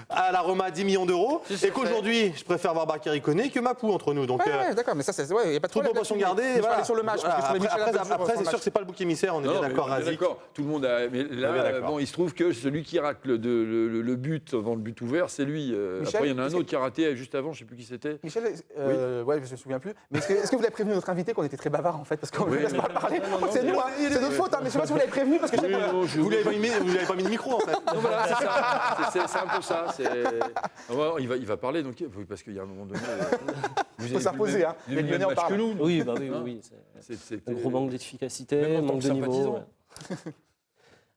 à la Roma à 10 millions d'euros et qu'aujourd'hui, je préfère voir Bakary Koné que Mapou entre nous. Donc, Ouais, d'accord, mais ça, c'est. Ouais, il n'y a pas de toute problème. proportion là-dessus. gardée. Mais je voilà. parlais sur le match. parce que sur les Michelin, deux jours, Après, sur c'est le sûr match. que c'est pas le bouc émissaire, on est Non, bien mais d'accord, on est Razik. d'accord. Tout le monde a. Mais On est bien là, d'accord. bon, il se trouve que celui qui rate le but dans le but ouvert, c'est lui. Michel, Après, il y en a un est-ce autre qui a raté juste avant, je ne sais plus qui c'était. Michel, ouais, je me souviens plus. Mais est-ce que vous avez prévenu notre invité qu'on était très bavard en fait parce qu'on ne Oui, laisse mais- pas parler. non, non, C'est nous, hein. C'est notre faute. Hein, mais je sais pas si vous l'avez prévenu parce que je sais qu'on a- Vous lui avez pas mis de micro en fait. Non, voilà, c'est ça. C'est un peu ça. Il va parler, donc, parce qu'il y a un moment donné. Vous faut s'imposer. Hein. Les Les Lyonnais en match que parlent. nous. Oui, bah oui, Hein oui. C'était- Un gros manque d'efficacité, Même en tant manque que de niveau. sympathisant. Ouais.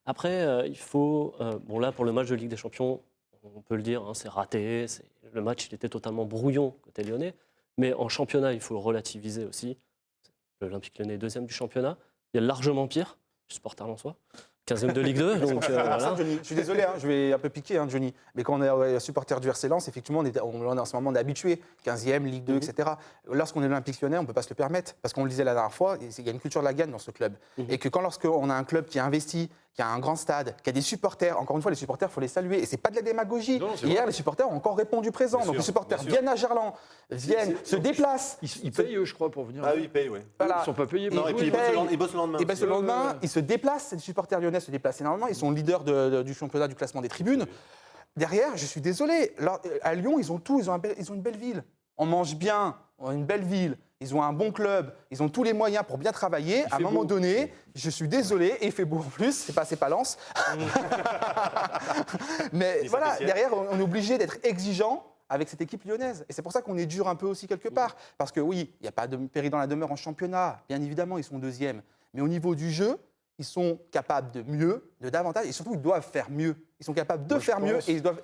Après, il faut. Bon, là, pour le match de Ligue des Champions, on peut le dire, hein, c'est raté. Le match, il était totalement brouillon côté lyonnais. Mais en championnat, il faut le relativiser aussi. L'Olympique Lyonnais est deuxième du championnat. Il y a largement pire. Je suis supporter lensois. 15e de Ligue 2. Donc, Alors ça, voilà. Johnny, je suis désolé, hein, je vais un peu piquer, hein, Johnny. Mais quand on est supporter du RC Lens, effectivement, en ce moment, on est habitué. 15e, Ligue 2, etc. Lorsqu'on est l'Olympique Lyonnais, on ne peut pas se le permettre. Parce qu'on le disait la dernière fois, il y a une culture de la gagne dans ce club. Et que lorsqu'on a un club qui a investi, qui a un grand stade, qui a des supporters, encore une fois, les supporters, il faut les saluer. Et ce n'est pas de la démagogie. Non, c'est Hier, vrai. les supporters ont encore répondu présent. Bien Donc sûr, les supporters bien sûr. viennent à Gerland, viennent, se déplacent. Ils payent, eux, je crois, pour venir. Ah oui, il paye, oui. Voilà. Ils ne sont pas payés. Non, pour et puis jouer. il bosse le lendemain. Et bien ce Ouais, lendemain, ouais. ils se déplacent, les supporters lyonnais se déplacent énormément, ils sont leaders du championnat du classement des tribunes. Derrière, je suis désolé, à Lyon, ils ont tout, ils ont une belle ville. On mange bien, on a une belle ville, ils ont un bon club, ils ont tous les moyens pour bien travailler. À un fait moment beau. donné, je suis désolé, et il fait beau en plus, c'est pas Lens. Mais Et voilà, Saint-Étienne. derrière, on est obligé d'être exigeant avec cette équipe lyonnaise. Et c'est pour ça qu'on est dur un peu aussi quelque part. Parce que oui, il n'y a pas de péril dans la demeure en championnat. Bien évidemment, ils sont deuxièmes. Mais au niveau du jeu, ils sont capables de mieux, de davantage. Et surtout, ils doivent faire mieux. Ils sont capables de Moi, je faire mieux pense- et ils doivent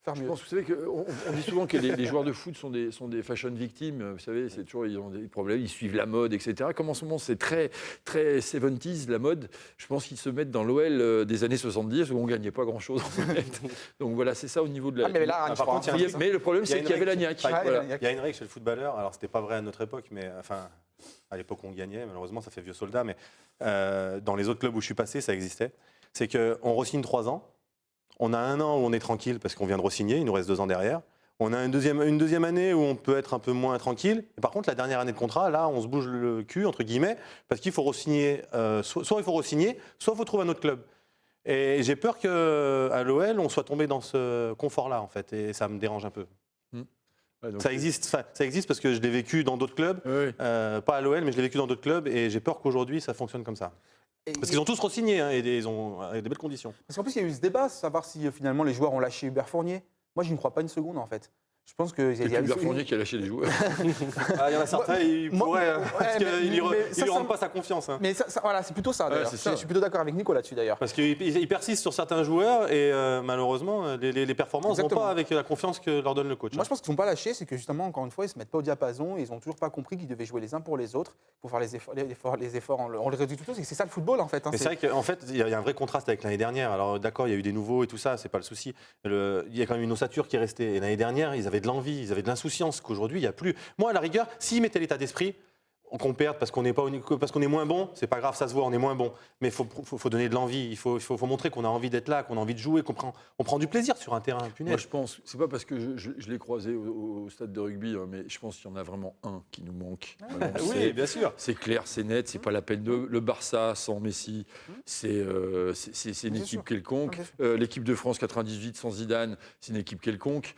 faire Je mieux. pense, vous savez, on dit souvent que les joueurs de foot sont des fashion victimes. Vous savez, c'est toujours, ils ont des problèmes, ils suivent la mode, etc. Comme en ce moment, c'est très 70s, la mode. Je pense qu'ils se mettent dans l'OL des années 70 où on ne gagnait pas grand-chose. En fait. Donc voilà, c'est ça au niveau de la. Ah, mais là, je par crois, contre, hein, il y a- Mais le problème, Il y a c'est une qu'il y avait règle- l'agnac. Enfin, Voilà. Il y a une règle chez le footballeur, alors c'était pas vrai à notre époque, mais enfin, à l'époque on gagnait, malheureusement ça fait vieux soldat, mais dans les autres clubs où je suis passé, ça existait. C'est qu'on re-signe 3 ans, on a 1 an où on est tranquille parce qu'on vient de re-signer, il nous reste 2 ans derrière. On a une deuxième année où on peut être un peu moins tranquille. Et par contre, la dernière année de contrat, là, on se bouge le cul, entre guillemets, parce qu'il faut re-signer, soit il faut re-signer, soit il faut trouver un autre club. Et j'ai peur qu'à l'OL, on soit tombé dans ce confort-là, en fait, et ça me dérange un peu. Ouais, donc- Ça existe parce que je l'ai vécu dans d'autres clubs, Oui. pas à l'OL, mais je l'ai vécu dans d'autres clubs, et j'ai peur qu'aujourd'hui, ça fonctionne comme ça. Et- Parce qu'ils ont tous re-signé, hein, et ils ont avec des belles conditions. Parce qu'en plus, il y a eu ce débat, savoir si finalement les joueurs ont lâché Hubert Fournier. Moi, je n'y crois pas une seconde en fait. Je pense que. C'est Hubert Fournier qui a lâché les joueurs. Ah, il y en a certains, ils moi- pourraient, ouais, parce mais- qu'ils mais ça, lui ça rendent me- pas sa confiance. Hein. Mais voilà, c'est plutôt ça d'ailleurs. c'est ça. Je suis plutôt d'accord avec Nico là-dessus d'ailleurs. Parce qu'ils persistent sur certains joueurs, et malheureusement, les performances ne vont Exactement. pas avec la confiance que leur donne le coach. Moi, je pense qu'ils ne sont pas lâchés, c'est que justement, encore une fois, ils ne se mettent pas au diapason, ils n'ont toujours pas compris qu'ils devaient jouer les uns pour les autres, pour faire les efforts, on le réduit tout, c'est ça le football en fait. Hein, Mais c'est vrai qu'en fait, il y a un vrai contraste avec l'année dernière. Alors d'accord, il y a eu des nouveaux et tout ça, c'est pas le souci. Il y a quand même une ossature qui est restée. Et l'année dernière, ils avaient de l'envie, ils avaient de l'insouciance, qu'aujourd'hui, il n'y a plus. Moi, à la rigueur, s'ils mettaient l'état d'esprit, qu'on perde parce qu'on est moins bon, c'est pas grave, ça se voit, on est moins bon. Mais il faut donner de l'envie, il faut montrer qu'on a envie d'être là, qu'on a envie de jouer, on prend du plaisir sur un terrain. Moi, Punaise. je pense, c'est pas parce que je l'ai croisé au stade de rugby, hein, mais je pense qu'il y en a vraiment un qui nous manque. Vraiment, Oui, bien sûr. c'est clair, c'est net, c'est pas la peine de. Le Barça sans Messi, c'est une Bien équipe sûr. quelconque. Bien L'équipe de France 98 sans Zidane, c'est une équipe quelconque.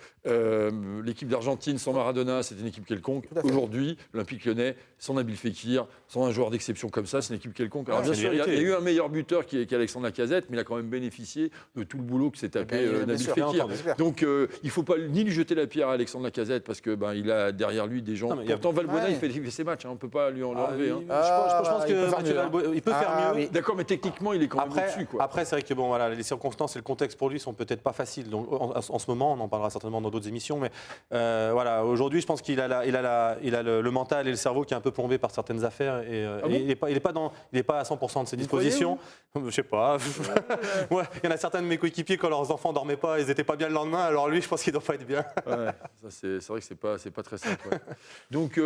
L'équipe d'Argentine sans Maradona, c'est une équipe quelconque. Tout à fait. Aujourd'hui, l'Olympique Lyonnais sans Nabil Fekir, sans un joueur d'exception comme ça, c'est une équipe quelconque. Alors Ouais, bien c'est sûr, il y a vérité. eu un meilleur buteur qui est Alexandre Lacazette, mais il a quand même bénéficié de tout le boulot que s'est tapé bien Nabil sûr, Fekir. bien entendu. Donc il ne faut pas ni lui jeter la pierre à Alexandre Lacazette parce que il a derrière lui des gens. Non, mais il y a- Pourtant Valbuena, Ouais. il fait ses matchs, hein, on ne peut pas lui enlever. hein. Je pense il que peut faire Mathieu mieux, hein. Valbuena, il peut faire mieux. Oui. D'accord, mais techniquement, il est quand même au-dessus. Quoi. Après, c'est vrai que bon, voilà, les circonstances et le contexte pour lui sont peut-être pas faciles. Donc, en ce moment, on en parlera certainement dans d'autres émissions. Mais voilà, aujourd'hui, je pense qu'il a, le mental et le cerveau qui est un peu plombé par certaines affaires. Et, Ah bon et il n'est pas à 100% de ses Vous croyez, dispositions. Je sais pas. Ouais, il y en a certains de mes coéquipiers, quand leurs enfants dormaient pas, ils n'étaient pas bien le lendemain. Alors lui, je pense qu'il doit pas être bien. Ouais, ça, c'est vrai que c'est pas très simple. Ouais. Donc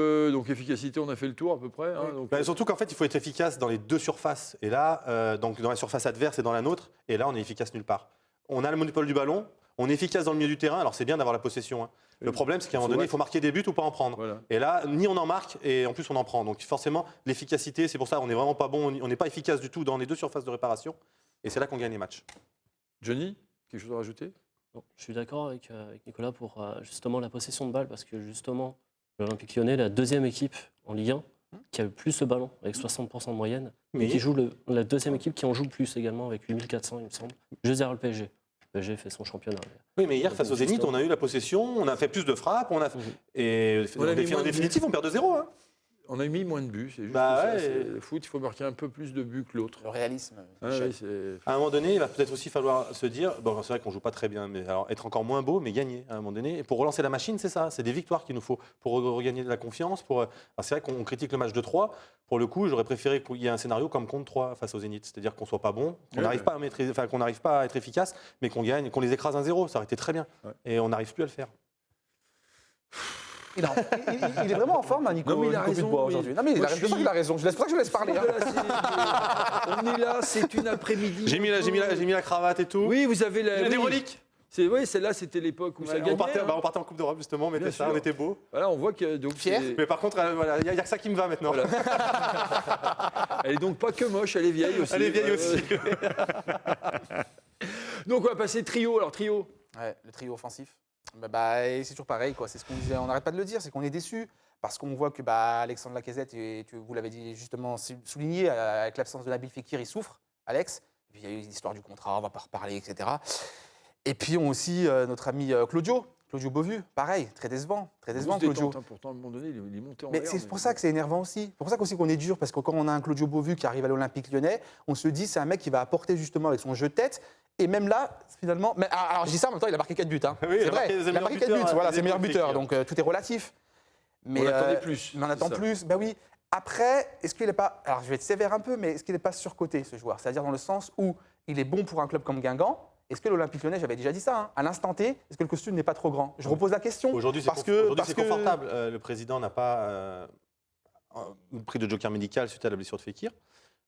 efficacité, on a fait le tour à peu près. Hein, donc, Surtout qu'en fait, il faut être efficace dans les deux surfaces. Et là, donc dans la surface adverse et dans la nôtre. Et là, on est efficace nulle part. On a le monopole du ballon. On est efficace dans le milieu du terrain. Alors c'est bien d'avoir la possession. Hein. Le problème, c'est qu'à un moment donné, il faut marquer des buts ou pas en prendre. Voilà. Et là, ni on en marque et en plus on en prend. Donc forcément, l'efficacité, c'est pour ça on n'est vraiment pas bon. On n'est pas efficace du tout dans les deux surfaces de réparation. Et c'est là qu'on gagne les matchs. Johnny, quelque chose à rajouter? Bon, je suis d'accord avec Nicolas pour justement la possession de balle, parce que justement, l'Olympique Lyonnais, la deuxième équipe en Ligue 1 qui a le plus de ballon, avec 60% de moyenne, Mais- et qui joue la deuxième équipe qui en joue le plus également, avec 8400, il me semble, juste derrière le PSG. Le PSG fait son championnat. Oui, mais hier, face au Zénith, on a eu la possession, on a fait plus de frappes, et On a mis moins en de définitive, on perd 2-0. Hein. On a mis moins de buts, c'est juste Bah ça. ouais. C'est- Le foot, il faut marquer un peu plus de buts que l'autre. Le réalisme. Ah Michel. oui, c'est- À un moment donné, il va peut-être aussi falloir se dire, bon, c'est vrai qu'on joue pas très bien, mais alors être encore moins beau, mais gagner à un moment donné. Et pour relancer la machine, c'est ça, c'est des victoires qu'il nous faut pour regagner de la confiance. Alors, c'est vrai qu'on critique le match de 3. Pour le coup, j'aurais préféré qu'il y ait un scénario comme contre 3 face au Zénith, c'est-à-dire qu'on soit pas bon, qu'on Ouais, n'arrive ouais. pas à qu'on n'arrive pas à être efficace, mais qu'on gagne, qu'on les écrase 1-0, ça aurait été très bien. Ouais. Et on n'arrive plus à le faire. Il est vraiment en forme, hein, Nico, Non, mais il a Nico raison, Putbois, mais- aujourd'hui. Non, mais il Moi, a je raison. suis- Il a raison. C'est pour ça que je laisse parler. hein. On est là, c'est une après-midi. J'ai mis la cravate et tout. Oui, vous avez la. Il a des oui. reliques. Oui, celle-là, c'était l'époque où ça Ouais, gagnait. on partait hein. on partait en Coupe d'Europe, justement, on mettait Bien ça, sûr. on était beau. Voilà, on voit que donc Fier. c'est- Mais par contre, voilà, il n'y a que ça qui me va maintenant. Voilà. Elle est donc pas que moche, elle est vieille aussi. Elle est vieille aussi. Donc on va passer trio. Alors trio. Ouais, le trio offensif. Et c'est toujours pareil, quoi. C'est ce qu'on disait. On n'arrête pas de le dire, c'est qu'on est déçu parce qu'on voit que Alexandre Lacazette, et vous l'avez dit justement souligné, avec l'absence de Nabil Fekir, il souffre, Alex. Et puis il y a eu l'histoire du contrat, on va pas reparler, etc. Et puis on a aussi notre ami Claudio Beauvu, pareil, très décevant, Claudio. Détente, hein. Pourtant à un moment donné, il est monté en Mais l'air, c'est pour ça que c'est énervant aussi. C'est pour ça aussi qu'on est dur, parce que quand on a un Claudio Beauvu qui arrive à l'Olympique Lyonnais, on se dit c'est un mec qui va apporter justement avec son jeu de tête. Et même là, finalement. Mais, alors je dis ça en même temps, il a marqué 4 buts. Hein. Oui, il c'est a marqué vrai. les Il a marqué 4 buts. meilleurs Voilà, buteurs, c'est le meilleur des buteur. Fekir. Donc tout est relatif. Mais, On attendait plus, Mais on attend c'est ça. plus. Ben oui. Après, est-ce qu'il n'est pas. Alors je vais être sévère un peu, mais est-ce qu'il n'est pas surcoté ce joueur? C'est-à-dire dans le sens où il est bon pour un club comme Guingamp. Est-ce que l'Olympique Lyonnais, j'avais déjà dit ça, hein, à l'instant T, est-ce que le costume n'est pas trop grand? Je repose la question. Aujourd'hui, c'est parce que confortable. Le président n'a pas pris de joker médical suite à la blessure de Fekir.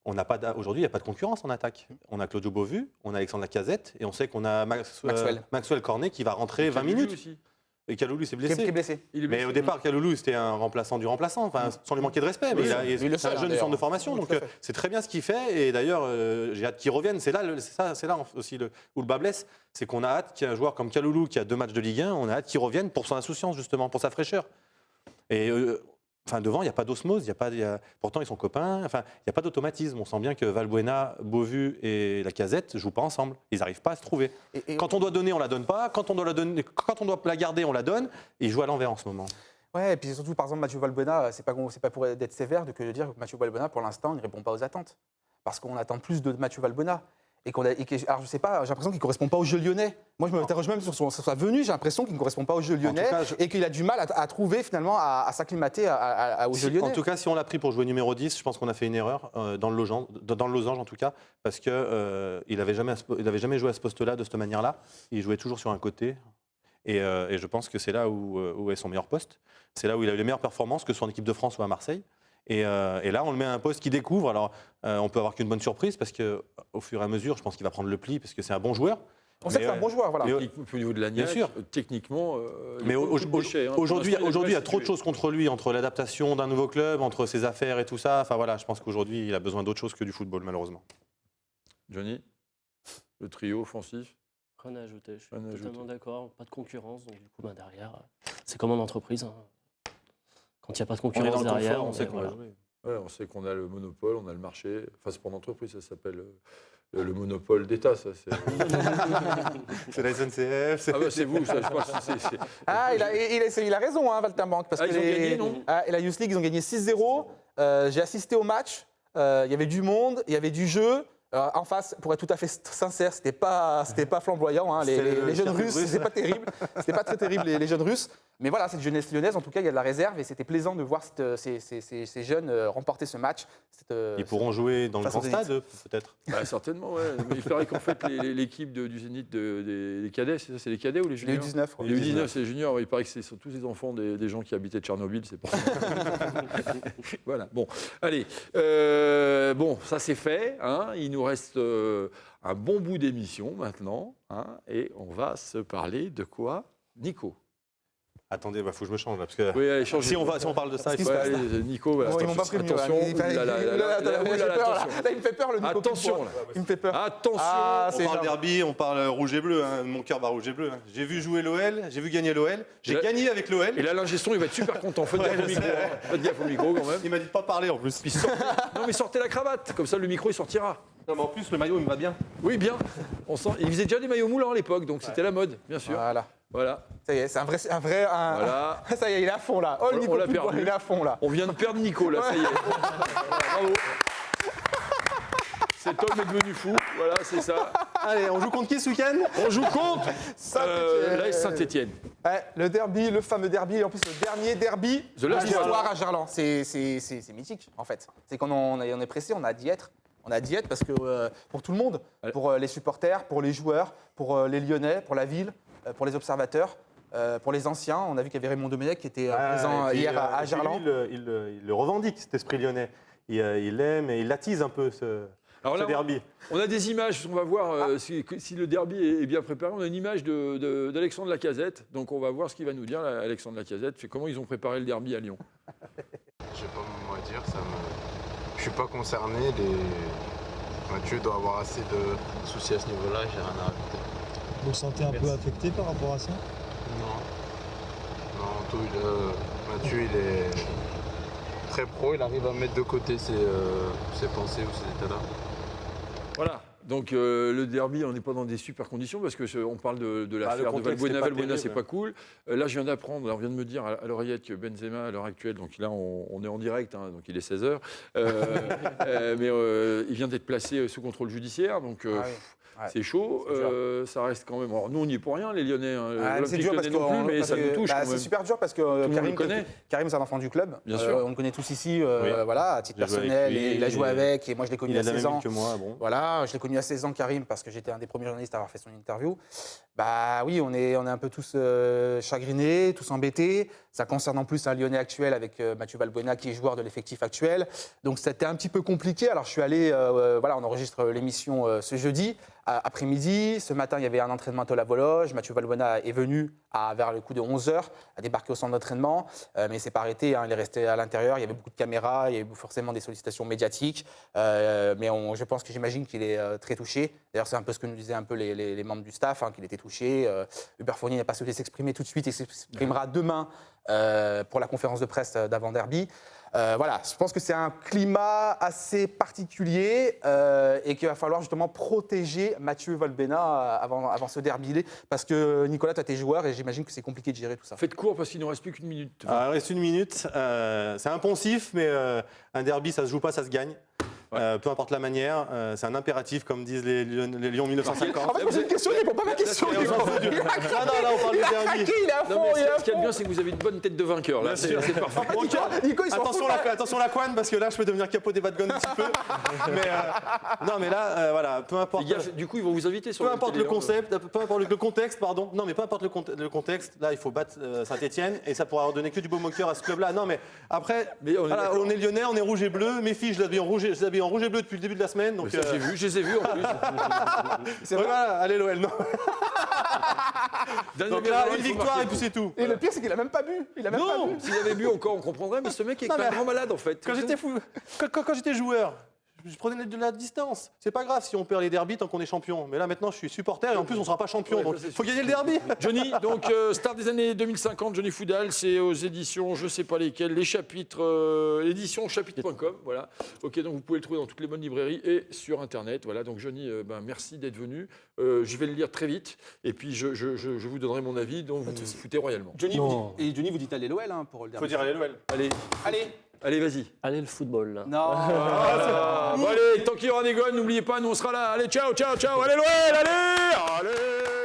Aujourd'hui, il n'y a pas de concurrence en attaque. On a Claudio Beauvu, on a Alexandre Lacazette et on sait qu'on a Maxwell Cornet qui va rentrer 20 minutes. Aussi. Et Kaloulou s'est qui est blessé. blessé. Il est Mais blessé. au départ, Kaloulou, c'était un remplaçant du remplaçant, enfin, sans lui manquer de respect. Mais Oui, il le c'est un sait, jeune du d'ailleurs. centre de formation, Oui, donc tout à fait. c'est très bien ce qu'il fait. Et d'ailleurs, j'ai hâte qu'il revienne. C'est là aussi où le bas blesse. C'est qu'on a hâte qu'il y ait un joueur comme Kaloulou qui a 2 matchs de Ligue 1, on a hâte qu'il revienne pour son insouciance, justement, pour sa fraîcheur. Et devant, il n'y a pas d'osmose, pourtant ils sont copains, il n'y a pas d'automatisme. On sent bien que Valbuena, Beauvu et Lacazette ne jouent pas ensemble. Ils n'arrivent pas à se trouver. Et- Quand on doit donner, on ne la donne pas. Quand on doit la garder, on la donne. Et ils jouent à l'envers en ce moment. Ouais, et puis surtout, par exemple, Mathieu Valbuena, c'est pas pour être sévère que de dire que Mathieu Valbuena, pour l'instant, il ne répond pas aux attentes. Parce qu'on attend plus de Mathieu Valbuena. Alors, je sais pas, j'ai l'impression qu'il ne correspond pas au jeu lyonnais. Moi, je m'interroge même sur sa venue, j'ai l'impression qu'il ne correspond pas au jeu lyonnais cas, et qu'il a du mal à trouver, finalement, à s'acclimater au jeu lyonnais. En tout cas, si on l'a pris pour jouer numéro 10, je pense qu'on a fait une erreur dans le losange en tout cas, parce qu'il n'avait jamais joué à ce poste-là de cette manière-là. Il jouait toujours sur un côté. Et je pense que c'est là où est son meilleur poste. C'est là où il a eu les meilleures performances, que ce soit en équipe de France ou à Marseille. Et là, on le met à un poste qu'il découvre. Alors, on peut avoir qu'une bonne surprise, parce qu'au fur et à mesure, je pense qu'il va prendre le pli, parce que c'est un bon joueur. On sait que c'est un bon joueur, voilà. mais- Au niveau de l'Agnac, Bien sûr. techniquement. Mais aujourd'hui, il y a trop de choses contre lui, entre l'adaptation d'un nouveau club, entre ses affaires et tout ça. Enfin voilà, je pense qu'aujourd'hui, il a besoin d'autre chose que du football, malheureusement. Johnny, le trio offensif. Rien à ajouter, je suis Rien à totalement ajouter. d'accord. Pas de concurrence, donc du coup, derrière, c'est comme en entreprise. Hein. Quand il n'y a pas de On est concurrence dans le derrière, confort, on sait qu'on voilà. va jouer. Ouais, on sait qu'on a le monopole, on a le marché. Enfin, c'est pour l'entreprise, ça s'appelle le monopole d'État, ça. C'est la SNCF. Ah bah c'est vous, ça, je pense. Ah, il a raison, hein, Valtimbanque. Parce Ah, que ils ont gagné, non Et la Youth League, ils ont gagné 6-0. J'ai assisté au match. Il y avait du monde, il y avait du jeu. En face, pour être tout à fait sincère, c'était pas flamboyant. Hein. Les jeunes Russes, c'était pas terrible. C'était pas très terrible, les jeunes Russes. Mais voilà, cette jeunesse lyonnaise, en tout cas, il y a de la réserve et c'était plaisant de voir ces jeunes remporter ce match. Ils pourront jouer dans le Face au grand Zénith. stade, peut-être. Bah, certainement, ouais. Mais il paraît qu'en fait, l'équipe du Zénith des cadets, c'est ça, c'est les cadets ou les Les juniors U19. quoi. Les U19, c'est les juniors. Il paraît que ce sont tous les enfants des gens qui habitaient Tchernobyl, c'est pour ça. Voilà, bon. Allez, bon, ça c'est fait. Hein. Il nous reste un bon bout d'émission maintenant. Hein, et on va se parler de quoi, Nico? Attendez, faut que je me change là. Parce que Oui, allez, changez. si on parle de ça, il Qu'est-ce faut. qui se passe, Ouais, allez, Nico, voilà. Bon, ils m'ont pas prévenu. Attention, Là, il me fait peur, le Nico. Attention, là. Il me fait peur. Attention. Ah, On c'est parle énorme. derby, on parle rouge et bleu. Hein. Mon cœur bat rouge et bleu. Hein. J'ai vu jouer l'OL, j'ai vu gagner l'OL, j'ai là- gagné avec l'OL. Et là, l'ingé son, il va être super content. Faites gaffe au micro. Hein. Faites gaffe au micro quand même. Il m'a dit de pas parler en plus. Puis non, mais sortez la cravate. Comme ça, le micro, il sortira. Non, mais en plus, le maillot, il me va bien. Oui, bien. On sent... Il faisait déjà des maillots moulants à l'époque, donc c'était la mode, bien sûr. Voilà. Voilà. Ça y est, c'est un vrai. Voilà. Ça y est, il est à fond là. Oh, le On Nico l'a Football, perdu. il est à fond là. On vient de perdre Nico, là, ça y est. Bravo. Cet homme est devenu fou. Voilà, c'est ça. Allez, on joue contre qui ce week-end? On joue contre Saint-Étienne. l'AS Saint-Étienne. Ouais, le derby, le fameux derby, et en plus le dernier derby The Last de l'histoire One. à Gerland. C'est mythique en fait. C'est qu'on on est pressé, on a d'y être. On a d'y être parce que pour tout le monde, Allez. pour les supporters, pour les joueurs, pour les Lyonnais, pour la ville, pour les observateurs, pour les anciens. On a vu qu'il y avait Raymond Domenech qui était présent et puis, hier à et puis Gerland. lui, il le revendique, cet esprit lyonnais. Il l'aime et il l'attise un peu, ce Alors là, derby. on a des images, on va voir si le derby est bien préparé. On a une image d'Alexandre Lacazette, donc on va voir ce qu'il va nous dire, Alexandre Lacazette, comment ils ont préparé le derby à Lyon. J'ai pas mon mot à dire, je suis pas concerné. Mathieu doit avoir assez de soucis à ce niveau-là, j'ai rien à rajouter. Vous vous sentez un peu affecté par rapport à ça? Non, Mathieu il est très pro, il arrive à mettre de côté ses pensées ou ses états-là. Voilà. Donc le derby, on n'est pas dans des super conditions parce qu'on parle de l'affaire de contexte Valbuena. n'est pas Valbuena, c'est terrible. pas cool. Là, je viens d'apprendre, on vient de me dire à l'oreillette que Benzema, à l'heure actuelle, donc là, on est en direct, hein, donc il est 16h, mais il vient d'être placé sous contrôle judiciaire, donc Ah oui. Ouais. c'est chaud. C'est dur. Ça reste quand même. Alors, nous, on n'y est pour rien, les Lyonnais. Hein. Ah, c'est L'Olympique dur parce Lyonnais que, non plus, mais ça nous touche quand c'est même. super dur parce que le monde Karim, le connaît. Karim, c'est un enfant du club. Bien sûr. On le connaît tous ici, Oui. voilà, à titre J'ai joué avec personnel. lui, Et il a joué et- avec et moi je l'ai connu Il a à de la 16 même ans. vie que moi, bon. Voilà, je l'ai connu à 16 ans, Karim, parce que j'étais un des premiers journalistes à avoir fait son interview. Bah oui, on est un peu tous chagrinés, tous embêtés. Ça concerne en plus un Lyonnais actuel avec Mathieu Valbuena qui est joueur de l'effectif actuel. Donc c'était un petit peu compliqué. Alors je suis allé, voilà, on enregistre l'émission ce jeudi après-midi. Ce matin, il y avait un entraînement à la Vologe. Mathieu Valbuena est venu vers le coup de 11h, a débarqué au centre d'entraînement, mais il s'est pas arrêté. Hein, il est resté à l'intérieur. Il y avait beaucoup de caméras, il y avait forcément des sollicitations médiatiques. Mais je pense que j'imagine qu'il est très touché. D'ailleurs, c'est un peu ce que nous disaient un peu les membres du staff, hein, qu'il était touché. Hubert Fournier n'a pas souhaité s'exprimer tout de suite et s'exprimera demain pour la conférence de presse d'avant-derby. Voilà, je pense que c'est un climat assez particulier et qu'il va falloir justement protéger Mathieu Valbuena avant ce derby. Parce que Nicolas, tu as tes joueurs et j'imagine que c'est compliqué de gérer tout ça. Faites court parce qu'il ne reste plus qu'une minute. Ah, il reste une minute. C'est impensif, mais un derby, ça se joue pas, ça se gagne. Peu importe la manière, c'est un impératif, comme disent les Lions 1950. En fait, poser une question, il répond pas à ma question. on s'en fout du- Il a craqué, Ah non, là, on parle il a du derby. craqué, il est à Non, fond, mais il est à ce qu'il y a de fond. bien, c'est que vous avez une bonne tête de vainqueur. Là, Bien sûr. c'est parfait. Nico, il s'en Attention fout. attention la couenne, parce que là, je peux devenir capot des bas de gun un petit peu. Mais non, mais là, voilà, peu importe. Les gars, du coup, ils vont vous inviter sur Peu la importe télé, le hein. concept, peu importe le contexte, pardon. Non, mais peu importe le contexte. Là, il faut battre Saint-Étienne et ça pourra redonner que du beau moqueur à ce club-là. Non, mais après, Mais on est voilà, d'accord. on est lyonnais, on est rouge et bleu. Mes filles, je les habille en rouge et bleu depuis le début de la semaine. Donc, Ça, j'ai vu, je les ai vus en plus. voilà, allez l'OL. Non. Daniel Donc là, Biaggi, une il faut victoire marquer et puis le c'est tout. Et le pire, c'est qu'il a même pas bu. Il a même pas Non, bu. s'il avait bu encore, on comprendrait, mais ce mec est Non, un mais- grand malade en fait. Quand j'étais joueur, je prenais de la distance. C'est pas grave si on perd les derbys tant qu'on est champion. Mais là, maintenant, je suis supporter et en plus, on sera pas champion. Ouais, Donc, ça, c'est il faut sûr. gagner le derby. Johnny, donc star des années 2050, Johnny Foudal, c'est aux éditions, je sais pas lesquelles, les chapitres, édition chapitre.com, voilà. Ok, donc vous pouvez le trouver dans toutes les bonnes librairies et sur Internet, voilà. Donc Johnny, merci d'être venu. Je vais le lire très vite et puis je vous donnerai mon avis, donc vous vous foutez royalement. Johnny, Non. Johnny, vous dites allez l'OL pour le Il faut derby. dire allez l'OL. Allez, vas-y. Allez, le football, là. Non. Bon, allez, tant qu'il y aura des gones, n'oubliez pas, nous on sera là. Allez, ciao, ciao, ciao. Allez, l'OL, allez.